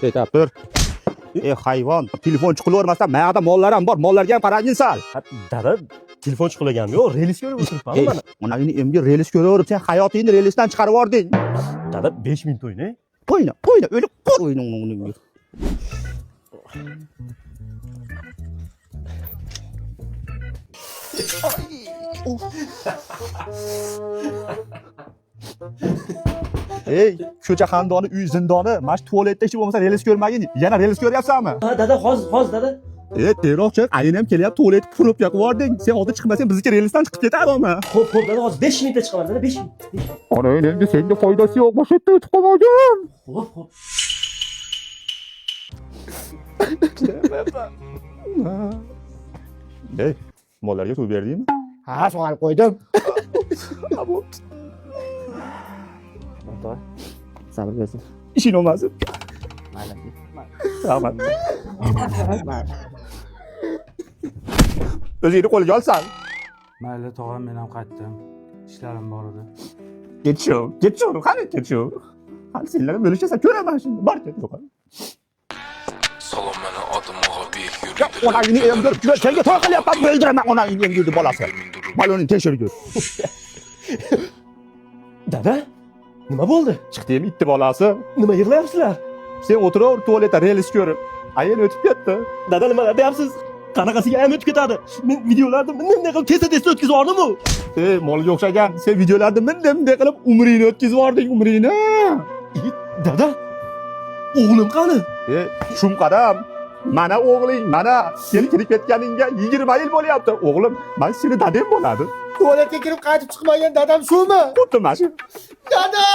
Ketap tur. Hayvon, telefon chiqilavermasdan mayada mollar ham bor. Mollarga ham qaragin sal. Dada, telefon chiqlaganmi yo'q, relis ko'rib o'tiribman mana. Onangni endi relis ko'raverib, sen hayotingni relisdan chiqarib yubording. Dada 5 minut o'ynay. O'yna, o'yna, o'yna. Ey, ko'cha xandoni, uy zindoni, mana shu tualetda ichib bo'lmasa relis ko'rmagin. Yana relis ko'ryapsanmi? Ha, dada, hozir dada. Tezroq chiq, ayni ham kelyapti, tualet purib yoqib yubording. Sen hozir chiqmasang, bizga relisdan chiqib ketadimi? Xo'p, dada, hozir 5 minutda chiqaman, dada, 5 minut. Ana endi senga foydasi yo'q, mana shu yerda o'tib qolmagan. Xo'p. Ey, mollarga suv berdingmi? Ha, sug'orib qo'ydim. Sabr bersin. Ishing olmasin. Mayli. Rahmat. O'zingni qo'lga olsan. Mayli tog'am, men ham qaytdim. Ishlarim bor edi. Get shu, qani get shu. Qani senlar bo'lishasan, ko'raman shuni. Bor ket yo'q. Salom, meni otim Og'abek yurdi. Onangni emdir, senga to'y qilyapman, o'ldiraman onangni emdirdi bolasi. Balonni tekshirgur. Dada, nima bo'ldi? Chiqdimi itti bolasi? Nima yig'layapsizlar? Sen o'tiraver tualetda relis ko'rib. Ayen o'tib ketdi. Dada, nima deyapsiz? Qanaqasiga ham o'tib ketadi? Men videolarni bunday qilib tezda o'tkazib yubordim-ku. Ey, molga o'xshagan. Sen videolarni bunday qilib umringni o'tkazib yubording, umringni. Dada, o'g'lim qani? Ey, shum qadam. Mana o'g'ling, mana sen kirib ketganingga 20 yil bo'lyapti. O'g'lim, men seni dadam bo'ladi. Tualetga kirib qaytib chiqmagan dadam shumi? Xuddi mana shu. Dada!